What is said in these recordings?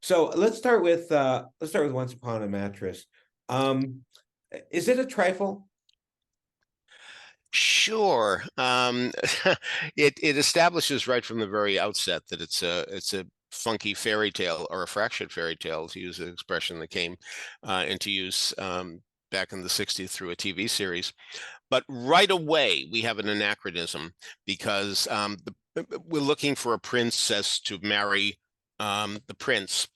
So let's start with Once Upon a Mattress. Um, is it a trifle? Sure. It establishes right from the very outset that it's a funky fairy tale or a fractured fairy tale, to use an expression that came into use back in the 60s through a TV series. But right away, we have an anachronism because we're looking for a princess to marry the prince.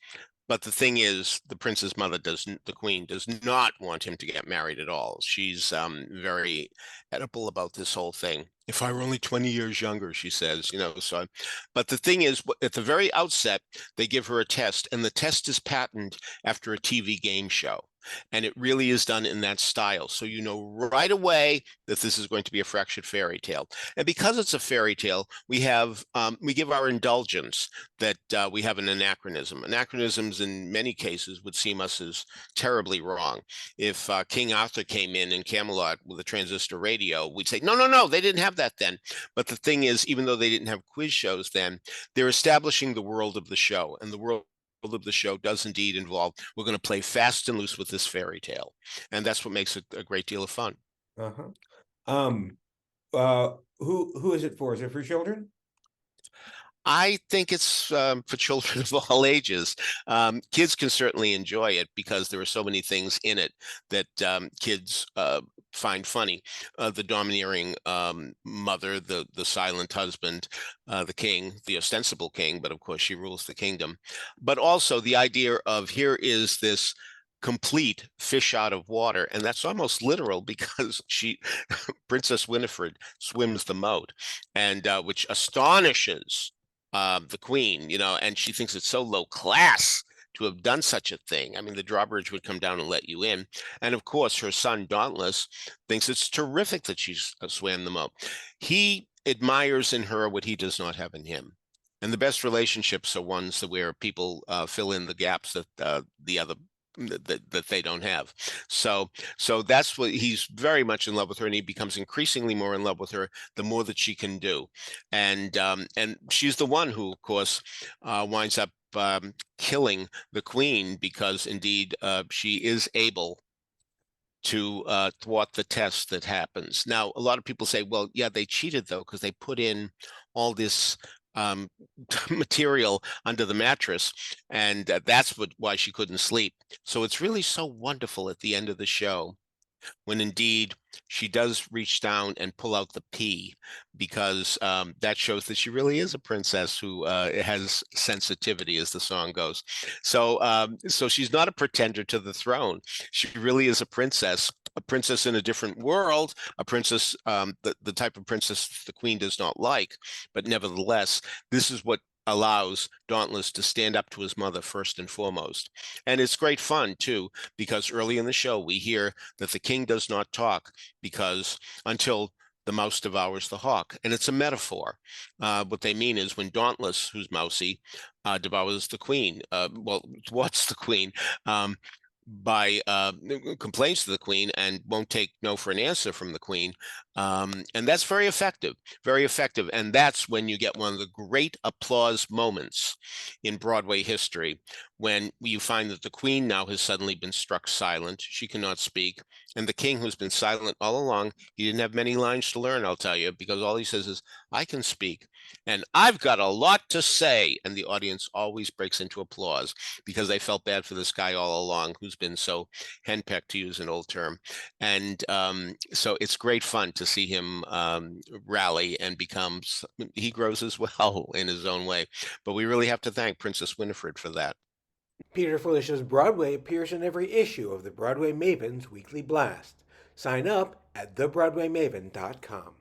But the thing is, the prince's mother the queen does not want him to get married at all. She's very edible about this whole thing. If I were only 20 years younger, she says, so. But the thing is, at the very outset, they give her a test, and the test is patterned after a TV game show. And it really is done in that style. So you know right away that this is going to be a fractured fairy tale. And because it's a fairy tale, we give our indulgence that we have an anachronism. Anachronisms in many cases would seem us as terribly wrong. If King Arthur came in Camelot with a transistor radio, we'd say, no, no, no, they didn't have that then. But the thing is, even though they didn't have quiz shows then, they're establishing the world of the show. And the world of the show does indeed involve, we're going to play fast and loose with this fairy tale. And that's what makes it a great deal of fun. Uh-huh. Um, who is it for? Is it for children? I think it's for children of all ages. Kids can certainly enjoy it because there are so many things in it that kids find funny. The domineering mother, the silent husband, the king, the ostensible king, but of course she rules the kingdom. But also the idea of here is this complete fish out of water, and that's almost literal because Princess Winifred swims the moat, and which astonishes the queen, and she thinks it's so low class to have done such a thing. I mean, the drawbridge would come down and let you in. And of course, her son, Dauntless, thinks it's terrific that she's swam the moat. He admires in her what he does not have in him. And the best relationships are ones that where people fill in the gaps that the other that they don't have. So that's what he's very much in love with her, and he becomes increasingly more in love with her the more that she can do. And she's the one who, of course, winds up killing the queen because indeed she is able to thwart the test that happens. Now, a lot of people say, well, yeah, they cheated though because they put in all this um, material under the mattress, and that's why she couldn't sleep. So it's really so wonderful at the end of the show when indeed she does reach down and pull out the pea, because that shows that she really is a princess who has sensitivity, as the song goes. So she's not a pretender to the throne. She really is a princess in a different world, a princess, the type of princess the queen does not like, but nevertheless, this is what allows Dauntless to stand up to his mother first and foremost. And it's great fun too, because early in the show we hear that the king does not talk because until the mouse devours the hawk. And it's a metaphor. What they mean is when Dauntless, who's mousy, devours the queen, well, what's the queen? By complains to the queen and won't take no for an answer from the queen. And that's very effective, very effective. And that's when you get one of the great applause moments in Broadway history, when you find that the queen now has suddenly been struck silent. She cannot speak. And the king, who's been silent all along, he didn't have many lines to learn, I'll tell you, because all he says is, I can speak. And I've got a lot to say. And the audience always breaks into applause because they felt bad for this guy all along who's been so henpecked, to use an old term. And so it's great fun to see him rally and he grows as well in his own way. But we really have to thank Princess Winifred for that. Peter Felicia's Broadway appears in every issue of the Broadway Maven's Weekly Blast. Sign up at thebroadwaymaven.com.